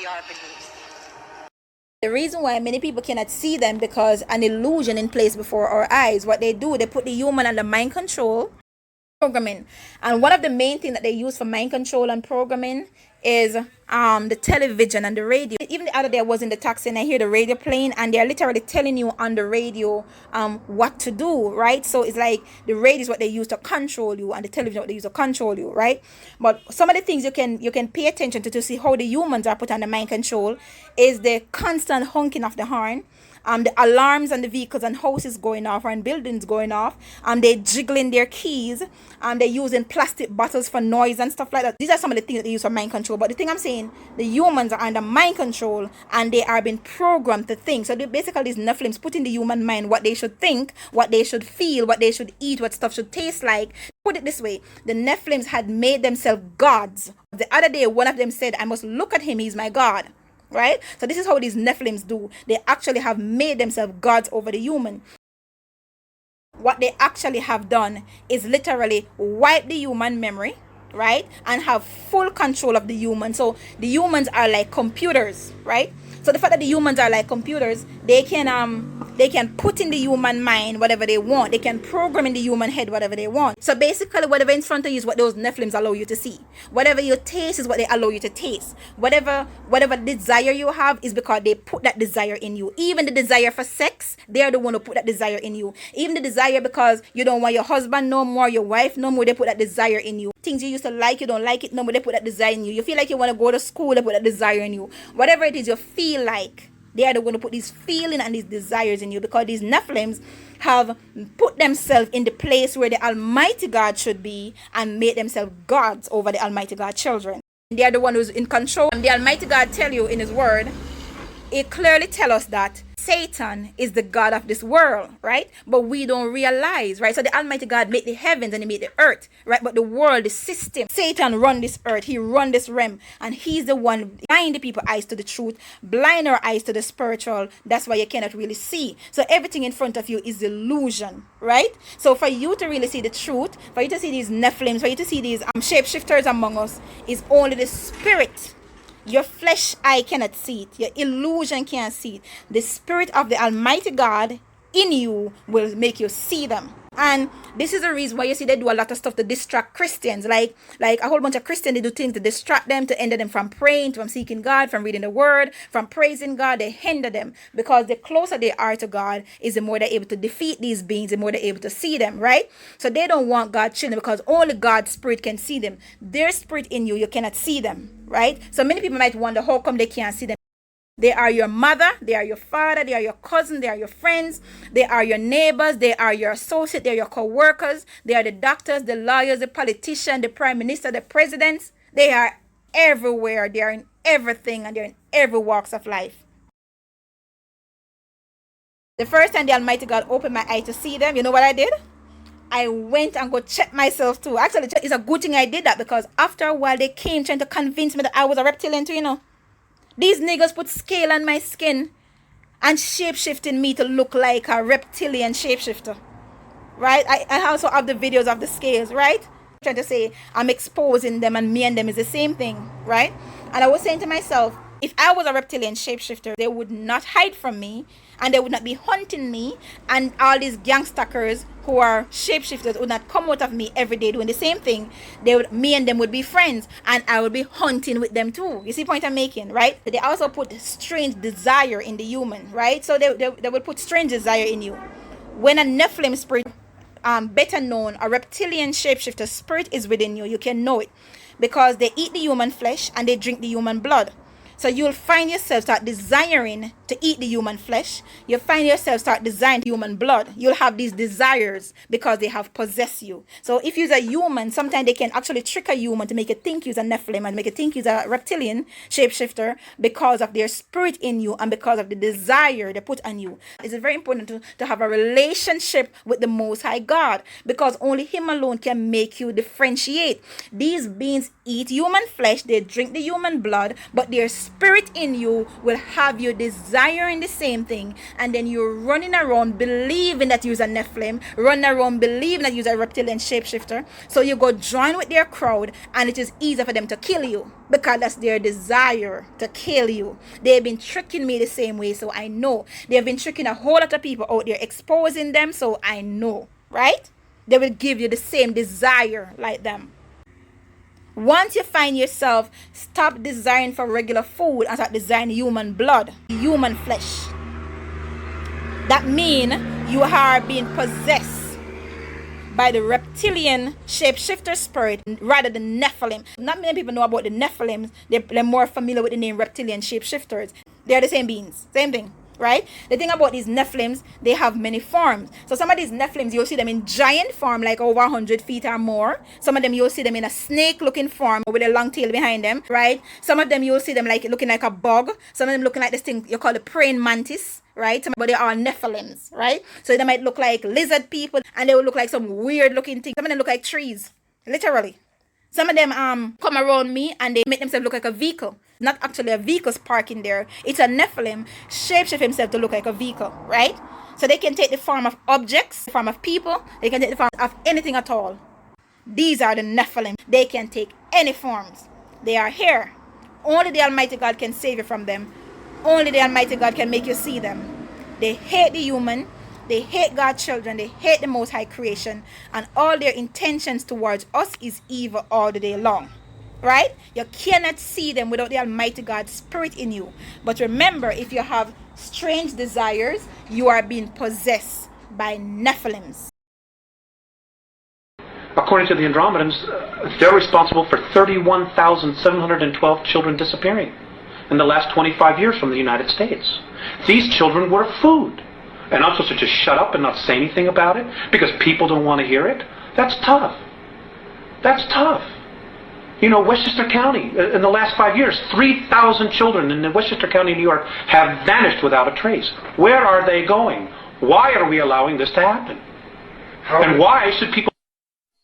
are beneath. The reason why many people cannot see them because an illusion in place before our eyes. What they do, they put the human under mind control programming. And one of the main things that they use for mind control and programming is the television and the radio. Even the other day I was in the taxi and I hear the radio playing and they're literally telling you on the radio what to do, right? So it's like the radio is what they use to control you and the television what they use to control you, right? But some of the things you can pay attention to see how the humans are put under mind control is the constant honking of the horn, the alarms and the vehicles and houses going off and buildings going off, they jiggling their keys, they're using plastic bottles for noise and stuff like that. These are some of the things that they use for mind control. But the thing I'm saying, the humans are under mind control and they are being programmed to think. So basically these nephlims put in the human mind what they should think, what they should feel, what they should eat, what stuff should taste like. Put it this way, the nephlims had made themselves gods. The other day one of them said, I must look at him, he's my God. Right? So this is how these nephlims do. They actually have made themselves gods over the human. What they actually have done is literally wipe the human memory, right? And have full control of the human. So the humans are like computers, right? So the fact that the humans are like computers, they can put in the human mind whatever they want. They can program in the human head whatever they want. So basically whatever in front of you is what those nephlims allow you to see. Whatever you taste is what they allow you to taste. Whatever desire you have is because they put that desire in you. Even the desire for sex, they are the one who put that desire in you. Even the desire because you don't want your husband no more, your wife no more, they put that desire in you. Things you used to like, you don't like it no more, they put that desire in you. You feel like you want to go to school, they put that desire in you. Whatever it is you feel like, they are the one to put these feelings and these desires in you, because these nephlims have put themselves in the place where the Almighty God should be and made themselves gods over the Almighty God children. They are the one who's in control. And the Almighty God tell you in his word, it clearly tells us that Satan is the God of this world, right? But we don't realize, right? So the Almighty God made the heavens and he made the earth, right? But the world, the system, Satan run this earth, he run this realm, and he's the one blind the people's eyes to the truth, blind our eyes to the spiritual. That's why you cannot really see. So everything in front of you is illusion, right? So for you to really see the truth, for you to see these nephlims, for you to see these shapeshifters among us, is only the spirit. Your flesh eye cannot see it. Your illusion can't see it. The spirit of the Almighty God in you will make you see them. And this is the reason why you see they do a lot of stuff to distract Christians. Like a whole bunch of Christians, they do things to distract them, to hinder them from praying, from seeking God, from reading the word, from praising God. They hinder them because the closer they are to God is the more they're able to defeat these beings, the more they're able to see them, right? So they don't want God's children because only God's spirit can see them. Their spirit in you, you cannot see them, right? So many people might wonder how come they can't see them. They are your mother, they are your father, they are your cousin, they are your friends, they are your neighbors, they are your associate, they are your co-workers, they are the doctors, the lawyers, the politicians, the prime minister, the presidents. They are everywhere, they are in everything, and they're in every walks of life. The first time the Almighty God opened my eye to see them, you know what I did? I went and go check myself too. Actually, it's a good thing I did that, because after a while they came trying to convince me that I was a reptilian too, you know. These niggas put scale on my skin and shapeshifting me to look like a reptilian shapeshifter, right? I also have the videos of the scales, right? Trying to say I'm exposing them and me and them is the same thing, right? And I was saying to myself, if I was a reptilian shapeshifter, they would not hide from me and they would not be hunting me, and all these gangsters who are shapeshifters would not come out of me every day doing the same thing. Me and them would be friends, and I would be hunting with them too. You see the point I'm making, right? They also put strange desire in the human, right? So they would put strange desire in you. When a Nephilim spirit, better known, a reptilian shapeshifter spirit is within you, you can know it because they eat the human flesh and they drink the human blood. So you'll find yourself start desiring to eat the human flesh. You'll find yourself start desiring human blood. You'll have these desires because they have possessed you. So if you're a human, sometimes they can actually trick a human to make you think you're a Nephilim and make you think you're a reptilian shapeshifter because of their spirit in you and because of the desire they put on you. It's very important to have a relationship with the Most High God, because only Him alone can make you differentiate. These beings eat human flesh, they drink the human blood, but their spirit in you will have you desiring the same thing, and then you're running around believing that you're a nephlim, running around believing that you're a reptilian shapeshifter. So you go join with their crowd, and it is easier for them to kill you because that's their desire to kill you. They've been tricking me the same way, so I know. They've been tricking a whole lot of people out there, exposing them, so I know, right? They will give you the same desire like them. Once you find yourself, stop desiring for regular food and start desiring human blood, human flesh. That means you are being possessed by the reptilian shapeshifter spirit rather than Nephilim. Not many people know about the Nephlims. They're more familiar with the name reptilian shapeshifters. They're the same beings, same thing, right? The thing about these Nephlims, they have many forms. So some of these Nephlims, you'll see them in giant form, like over 100 feet or more. Some of them, you'll see them in a snake-looking form with a long tail behind them, right? Some of them, you'll see them like looking like a bug. Some of them looking like this thing you call the praying mantis, right? But they are Nephilims, right? So they might look like lizard people, and they will look like some weird looking thing. Some of them look like trees, literally. Some of them come around me and they make themselves look like a vehicle. Not actually a vehicle's parking there. It's a Nephilim shapeshift himself to look like a vehicle, right? So they can take the form of objects, the form of people. They can take the form of anything at all. These are the Nephilim. They can take any forms. They are here. Only the Almighty God can save you from them. Only the Almighty God can make you see them. They hate the human. They hate God's children. They hate the Most High creation. And all their intentions towards us is evil all the day long. Right? You cannot see them without the Almighty God's spirit in you. But remember, if you have strange desires, you are being possessed by Nephilims. According to the Andromedans, they're responsible for 31,712 children disappearing in the last 25 years from the United States. These children were food. And I'm supposed to just shut up and not say anything about it because people don't want to hear it? That's tough. That's tough. You know, Westchester County, in the last 5 years, 3,000 children in Westchester County, New York, have vanished without a trace. Where are they going? Why are we allowing this to happen? And why should people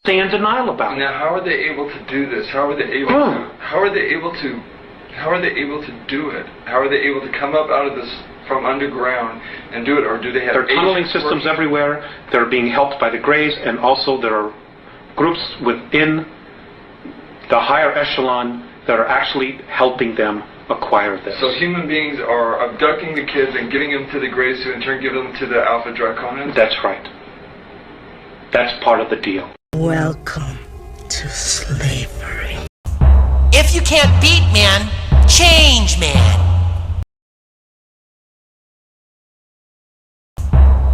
stay in denial about it? Now, how are they able to do this? How are they able to? How are they able to? How are they able to do it? How are they able to come up out of this from underground and do it, or do they have? There are tunneling systems everywhere. They're being helped by the Greys, and also there are groups within the higher echelon that are actually helping them acquire this. So human beings are abducting the kids and giving them to the Greys, who in turn give them to the Alpha Draconans? That's right. That's part of the deal. Welcome to slavery. If you can't beat man, change man.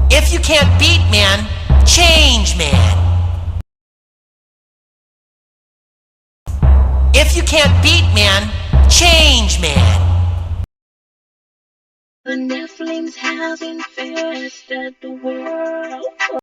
If you can't beat man, change man. If you can't beat man, change man. The Nephilims have infested the world.